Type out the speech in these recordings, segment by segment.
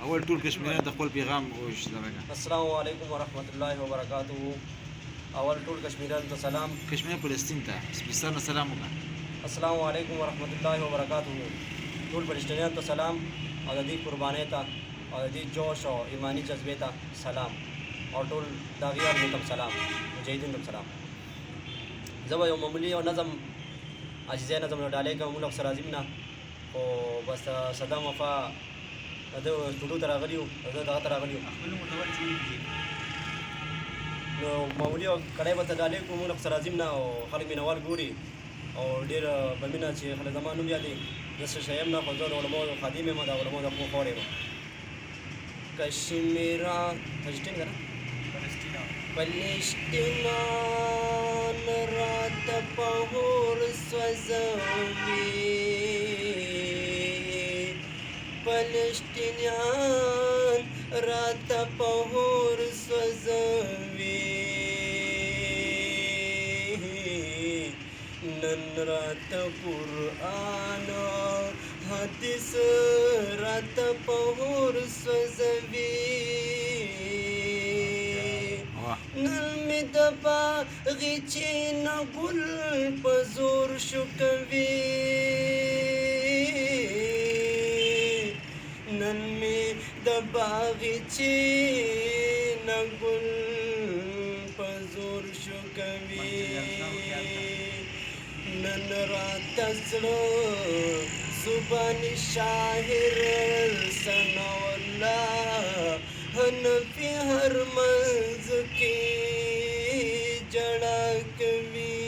اول ټول کشمیریان ته خپل پیغام وشلګه. السلام علیکم ورحمۃ اللہ وبرکاتہ. اول ټول کشمیریان ته سلام. کشمیر فلسطین ته سپیڅلې سلام وکړه. السلام علیکم ورحمۃ اللہ وبرکاتہ. ټول فلسطینیان ته سلام او د دې قربانۍ ته او د دې جوش او ایمانی جذبې ته سلام او ټول داغي ارمي ته سلام، مجاهدین ته سلام. زه به یو معمولي او نظم عاجزۍ نظم ډالۍ کوم موږ سره راځم نه خو بس صدام وفا د سټوډیو ته راغلي یو، زه دغه ته راغلی یو نو معمولي او کړی به ته ډالۍ کوم موږ سره راځم نه او خلک مینوال ګوري او ډېر به مینه چې خلک زما نوم یادوي. زه څه شی یم نه خو زه د علماو خادم یم، د علماو د خو خور یم. کشمیرا فلسطین که نه فلسطینان راته په اور سوځوي، فلسطینیان راته په اور سوځوي، نن راته قرآن حدیث راته په اور سوځوي، نن مې د باغچې نه ګل په زور شوکوي، نن مې د باغچې نه ګل په زور شوکوي، نن راته زړه زبان شاعر ثنا الله حنفي هر منځ کې ژړا کوي،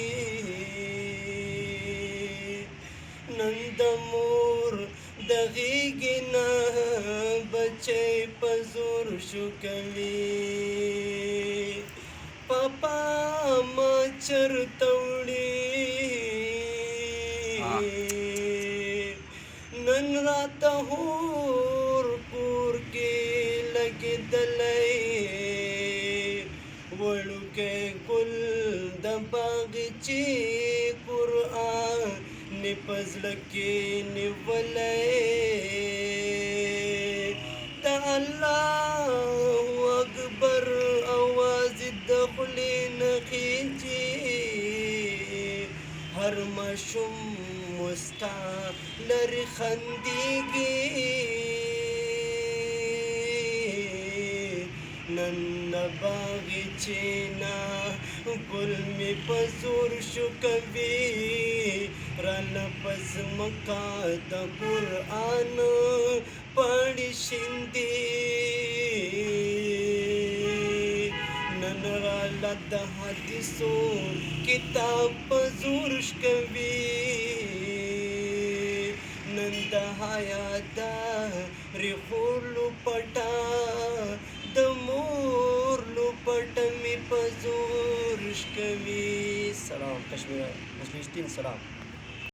نن د مور د غېږې نه بچی په زور شوکوي، پاپا ما چرته وړي، نن راته هور کور کې لګېدلی وړوکی ګل د باغچې قرآن په زړه کې نیولی، د الله اکبر اواز د خولې نه خېجي، هر ماشوم مستا لرې خندېږي، نن د باغچې نه ګل مې په زور شوکوي، رانه په ځمکه د قرآن پاڼې شیندي، نن راله د حدیثو کتاب په زور شکوي، نن د حیا د ریښو لوپټه د مور لوپټه مې په زور شکوي. سلام کشمیر فلسطین، سلام.